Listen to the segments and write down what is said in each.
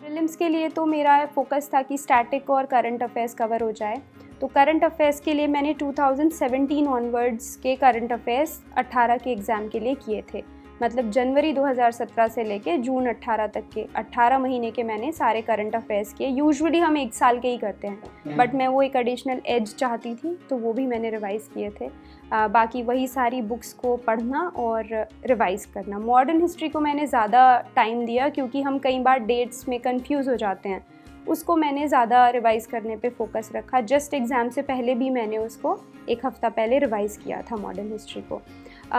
Prelims के लिए तो मेरा फ़ोकस था कि स्टैटिक और करंट अफेयर्स कवर हो जाए। तो करंट अफेयर्स के लिए मैंने 2017 ऑनवर्ड्स के करंट अफेयर्स 18 के एग्ज़ाम के लिए किए थे। मतलब जनवरी 2017 से लेके जून 18 तक के 18 महीने के मैंने सारे करंट अफेयर्स किए। यूजुअली हम 1 साल के ही करते हैं, बट मैं वो एक एडिशनल एज चाहती थी, तो वो भी मैंने रिवाइज़ किए थे। बाकी वही सारी बुक्स को पढ़ना और रिवाइज़ करना। मॉडर्न हिस्ट्री को मैंने ज़्यादा टाइम दिया क्योंकि हम कई बार डेट्स में कंफ्यूज हो जाते हैं। उसको मैंने ज़्यादा रिवाइज़ करने पे फोकस रखा। जस्ट एग्ज़ाम से पहले भी मैंने उसको 1 हफ़्ता पहले रिवाइज़ किया था मॉडर्न हिस्ट्री को।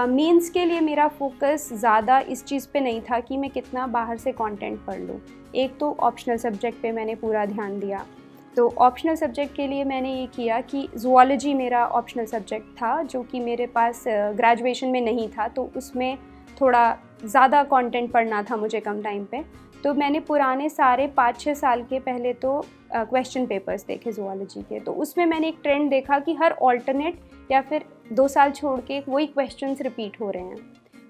मेंस के लिए मेरा फोकस ज़्यादा इस चीज़ पे नहीं था कि मैं कितना बाहर से कंटेंट पढ़ लूँ। एक तो ऑप्शनल सब्जेक्ट पे मैंने पूरा ध्यान दिया। तो ऑप्शनल सब्जेक्ट के लिए मैंने ये किया कि ज़ूलॉजी मेरा ऑप्शनल सब्जेक्ट था, जो कि मेरे पास ग्रेजुएशन में नहीं था, तो उसमें थोड़ा ज़्यादा कंटेंट पढ़ना था मुझे कम टाइम पे। तो मैंने पुराने सारे 5-6 साल के पहले तो क्वेश्चन पेपर्स देखे ज़ूलॉजी के। तो उसमें मैंने एक ट्रेंड देखा कि हर ऑल्टरनेट या फिर 2 साल छोड़ के वही क्वेश्चंस रिपीट हो रहे हैं,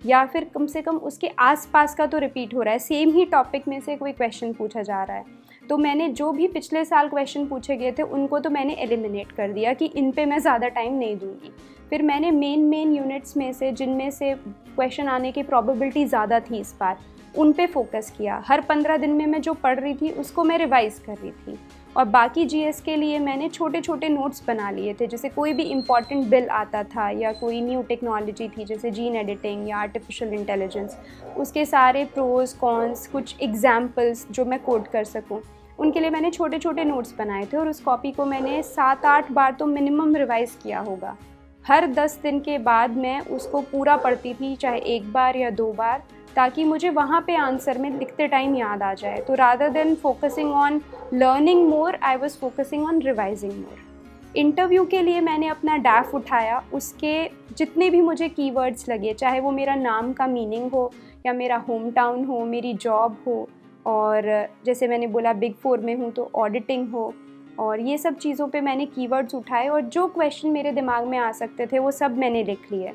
या फिर कम से कम उसके आसपास का तो रिपीट हो रहा है, सेम ही टॉपिक में से कोई क्वेश्चन पूछा जा रहा है। तो मैंने जो भी पिछले साल क्वेश्चन पूछे गए थे उनको तो मैंने एलिमिनेट कर दिया कि इन पे मैं ज़्यादा टाइम नहीं दूंगी। फिर मैंने मेन यूनिट्स में से जिनमें से क्वेश्चन आने की प्रोबेबिलिटी ज़्यादा थी इस बार, उन पे फोकस किया। हर 15 दिन में मैं जो पढ़ रही थी उसको मैं रिवाइज़ कर रही थी। और बाकी जीएस के लिए मैंने छोटे छोटे नोट्स बना लिए थे। जैसे कोई भी इम्पॉर्टेंट बिल आता था या कोई न्यू टेक्नोलॉजी थी, जैसे जीन एडिटिंग या आर्टिफिशियल इंटेलिजेंस, उसके सारे प्रोज कॉन्स, कुछ एग्जाम्पल्स जो मैं कोट कर सकूं, उनके लिए मैंने छोटे छोटे नोट्स बनाए थे। और उस कॉपी को मैंने 7-8 बार तो मिनिमम रिवाइज़ किया होगा। हर 10 दिन के बाद मैं उसको पूरा पढ़ती थी, चाहे 1 बार या 2 बार, ताकि मुझे वहाँ पे आंसर में लिखते टाइम याद आ जाए। तो rather than focusing on learning more, I was focusing on revising more. Interview के लिए मैंने अपना डैफ उठाया, उसके जितने भी मुझे कीवर्ड्स लगे, चाहे वो मेरा नाम का मीनिंग हो या मेरा होम टाउन हो, मेरी जॉब हो, और जैसे मैंने बोला बिग 4 में हूँ तो ऑडिटिंग हो, और ये सब चीज़ों पे मैंने कीवर्ड्स उठाए और जो क्वेश्चन मेरे दिमाग में आ सकते थे वो सब मैंने लिख लिए।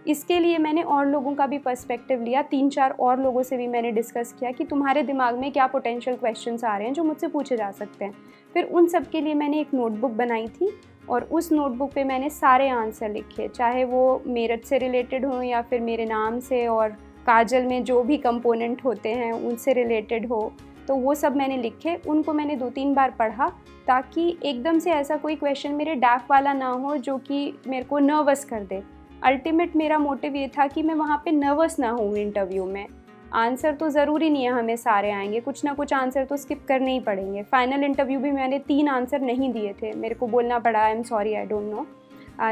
इसके लिए मैंने और लोगों का भी पर्सपेक्टिव लिया। 3-4 और लोगों से भी मैंने डिस्कस किया कि तुम्हारे दिमाग में क्या पोटेंशियल क्वेश्चंस आ रहे हैं जो मुझसे पूछे जा सकते हैं। फिर उन सब के लिए मैंने एक नोटबुक बनाई थी और उस नोटबुक पे मैंने सारे आंसर लिखे, चाहे वो मेरठ से रिलेटेड हों या फिर मेरे नाम से और काजल में जो भी कंपोनेंट होते हैं उनसे रिलेटेड हो। तो वो सब मैंने लिखे, उनको मैंने 2-3 बार पढ़ा, ताकि एकदम से ऐसा कोई क्वेश्चन मेरे डैफ वाला ना हो जो कि मेरे को नर्वस कर दे। अल्टीमेट मेरा मोटिव ये था कि मैं वहाँ पे नर्वस ना हूँ इंटरव्यू में। आंसर तो ज़रूरी नहीं है हमें सारे आएंगे, कुछ ना कुछ आंसर तो स्किप करने ही पड़ेंगे। फाइनल इंटरव्यू भी मैंने 3 आंसर नहीं दिए थे, मेरे को बोलना पड़ा I am sorry I don't know.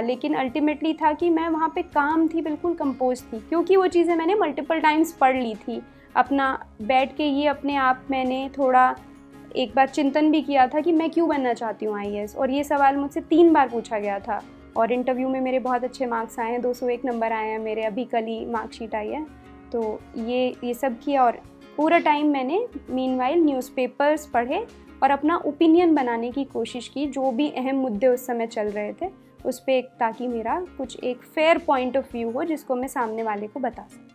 लेकिन अल्टीमेटली था कि मैं वहाँ पे काम थी, बिल्कुल कंपोज थी, क्योंकि वो चीज़ें मैंने मल्टीपल टाइम्स पढ़ ली थी। अपना बैठ के ये अपने आप मैंने थोड़ा एक बार चिंतन भी किया था कि मैं क्यों बनना चाहती हूँ आईएएस, और ये सवाल मुझसे 3 बार पूछा गया था। और इंटरव्यू में मेरे बहुत अच्छे मार्क्स आए हैं, 201 नंबर आए हैं मेरे, अभी कल ही मार्कशीट आई है। तो ये सब किया और पूरा टाइम मैंने मीनवाइल न्यूज़पेपर्स पढ़े और अपना ओपिनियन बनाने की कोशिश की, जो भी अहम मुद्दे उस समय चल रहे थे उस पर, ताकि मेरा कुछ एक फेयर पॉइंट ऑफ व्यू हो जिसको मैं सामने वाले को बता सकूँ।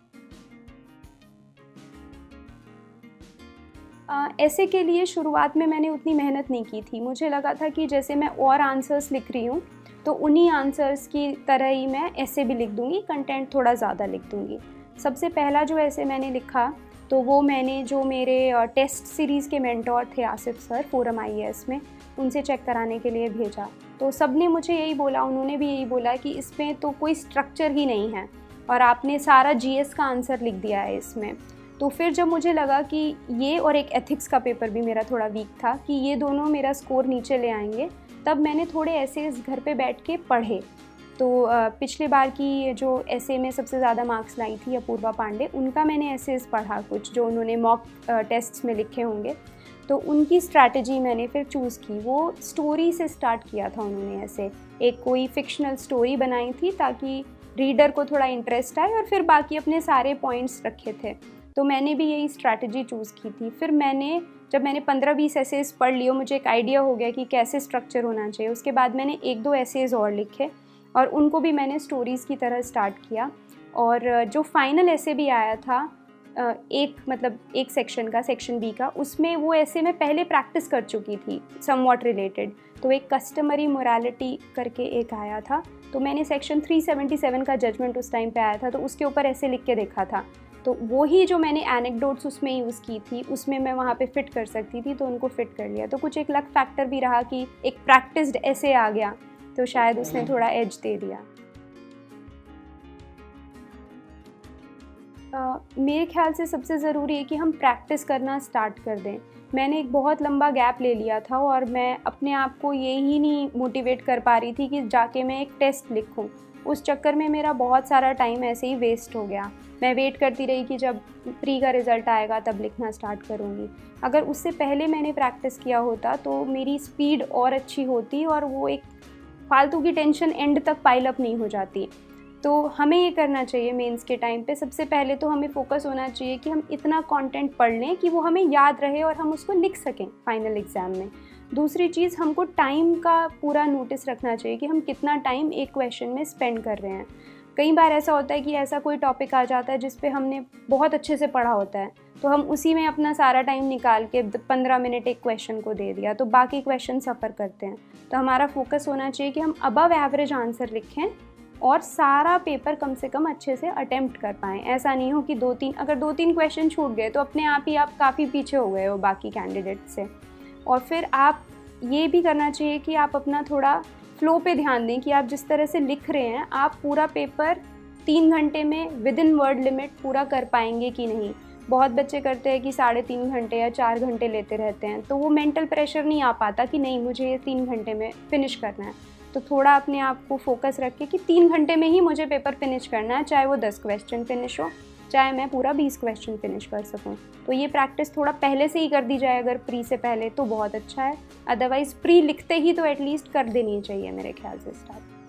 ऐसे के लिए शुरुआत में मैंने उतनी मेहनत नहीं की थी। मुझे लगा था कि जैसे मैं और आंसर्स लिख रही हूँ तो उन्हीं आंसर्स की तरह ही मैं ऐसे भी लिख दूँगी, कंटेंट थोड़ा ज़्यादा लिख दूँगी। सबसे पहला जो ऐसे मैंने लिखा तो वो मैंने जो मेरे टेस्ट सीरीज़ के मेंटोर थे आसिफ सर फोरम आईएएस में, उनसे चेक कराने के लिए भेजा। तो सब ने मुझे यही बोला, उन्होंने भी यही बोला कि इसमें तो कोई स्ट्रक्चर ही नहीं है और आपने सारा जीएस का आंसर लिख दिया है इसमें। तो फिर जब मुझे लगा कि ये और एक एथिक्स का पेपर भी मेरा थोड़ा वीक था कि ये दोनों मेरा स्कोर नीचे ले आएंगे, तब मैंने थोड़े ऐसे घर पे बैठ के पढ़े। तो पिछले बार की जो ऐसे में सबसे ज़्यादा मार्क्स लाई थी अपूर्वा पांडे, उनका मैंने ऐसेस पढ़ा कुछ जो उन्होंने मॉक टेस्ट्स में लिखे होंगे। तो उनकी स्ट्रैटेजी मैंने फिर चूज़ की। वो स्टोरी से स्टार्ट किया था उन्होंने, ऐसे एक कोई फिक्शनल स्टोरी बनाई थी ताकि रीडर को थोड़ा इंटरेस्ट आए, और फिर बाकी अपने सारे पॉइंट्स रखे थे। तो मैंने भी यही स्ट्रैटेजी चूज़ की थी। फिर जब मैंने 15-20 एसेज पढ़ लिए, मुझे एक आइडिया हो गया कि कैसे स्ट्रक्चर होना चाहिए। उसके बाद मैंने 1-2 एसेज और लिखे और उनको भी मैंने स्टोरीज़ की तरह स्टार्ट किया। और जो फाइनल ऐसे भी आया था एक मतलब एक सेक्शन का, सेक्शन बी का, उसमें वो ऐसे मैं पहले प्रैक्टिस कर चुकी थी समवॉट रिलेटेड। तो एक कस्टमरी मोरालिटी करके एक आया था, तो मैंने सेक्शन 377 का जजमेंट उस टाइम पे आया था, तो उसके ऊपर ऐसे लिख के देखा था। तो वो ही जो मैंने एनेक्डोट्स उसमें यूज़ की थी, उसमें मैं वहाँ पे फिट कर सकती थी, तो उनको फिट कर लिया। तो कुछ एक लक फैक्टर भी रहा कि एक प्रैक्टिस्ड ऐसे आ गया, तो शायद उसने थोड़ा एज दे दिया। मेरे ख्याल से सबसे ज़रूरी है कि हम प्रैक्टिस करना स्टार्ट कर दें। मैंने एक बहुत लंबा गैप ले लिया था और मैं अपने आप को ये ही नहीं मोटिवेट कर पा रही थी कि जाके मैं एक टेस्ट लिखूं। उस चक्कर में मेरा बहुत सारा टाइम ऐसे ही वेस्ट हो गया। मैं वेट करती रही कि जब प्री का रिज़ल्ट आएगा तब लिखना स्टार्ट करूँगी। अगर उससे पहले मैंने प्रैक्टिस किया होता तो मेरी स्पीड और अच्छी होती और वो एक फालतू की टेंशन एंड तक पाइल अप नहीं हो जाती। तो हमें ये करना चाहिए मेंस के टाइम पे, सबसे पहले तो हमें फोकस होना चाहिए कि हम इतना कंटेंट पढ़ लें कि वो हमें याद रहे और हम उसको लिख सकें फाइनल एग्ज़ाम में। दूसरी चीज़, हमको टाइम का पूरा नोटिस रखना चाहिए कि हम कितना टाइम एक क्वेश्चन में स्पेंड कर रहे हैं। कई बार ऐसा होता है कि ऐसा कोई टॉपिक आ जाता है जिस पे हमने बहुत अच्छे से पढ़ा होता है, तो हम उसी में अपना सारा टाइम निकाल के 15 मिनट एक क्वेश्चन को दे दिया, तो बाकी क्वेश्चन सफ़र करते हैं। तो हमारा फोकस होना चाहिए कि हम अबव एवरेज आंसर लिखें और सारा पेपर कम से कम अच्छे से अटेम्प्ट कर पाएँ। ऐसा नहीं हो कि अगर 2-3 क्वेश्चन छूट गए तो अपने आप ही आप काफ़ी पीछे हो गए हो बाकी कैंडिडेट से। और फिर आप ये भी करना चाहिए कि आप अपना थोड़ा फ्लो पे ध्यान दें कि आप जिस तरह से लिख रहे हैं, आप पूरा पेपर 3 घंटे में विदिन वर्ड लिमिट पूरा कर पाएंगे कि नहीं। बहुत बच्चे करते हैं कि 3.5 घंटे या 4 घंटे लेते रहते हैं, तो वो मेंटल प्रेशर नहीं आ पाता कि नहीं मुझे ये 3 घंटे में फ़िनिश करना है। तो थोड़ा अपने आप को फोकस रखें कि 3 घंटे में ही मुझे पेपर फिनिश करना है, चाहे वो 10 क्वेश्चन फिनिश हो, चाहे मैं पूरा 20 क्वेश्चन फिनिश कर सकूं। तो ये प्रैक्टिस थोड़ा पहले से ही कर दी जाए अगर प्री से पहले, तो बहुत अच्छा है। अदरवाइज़ प्री लिखते ही तो एटलीस्ट कर देनी चाहिए मेरे ख्याल से स्टार्ट।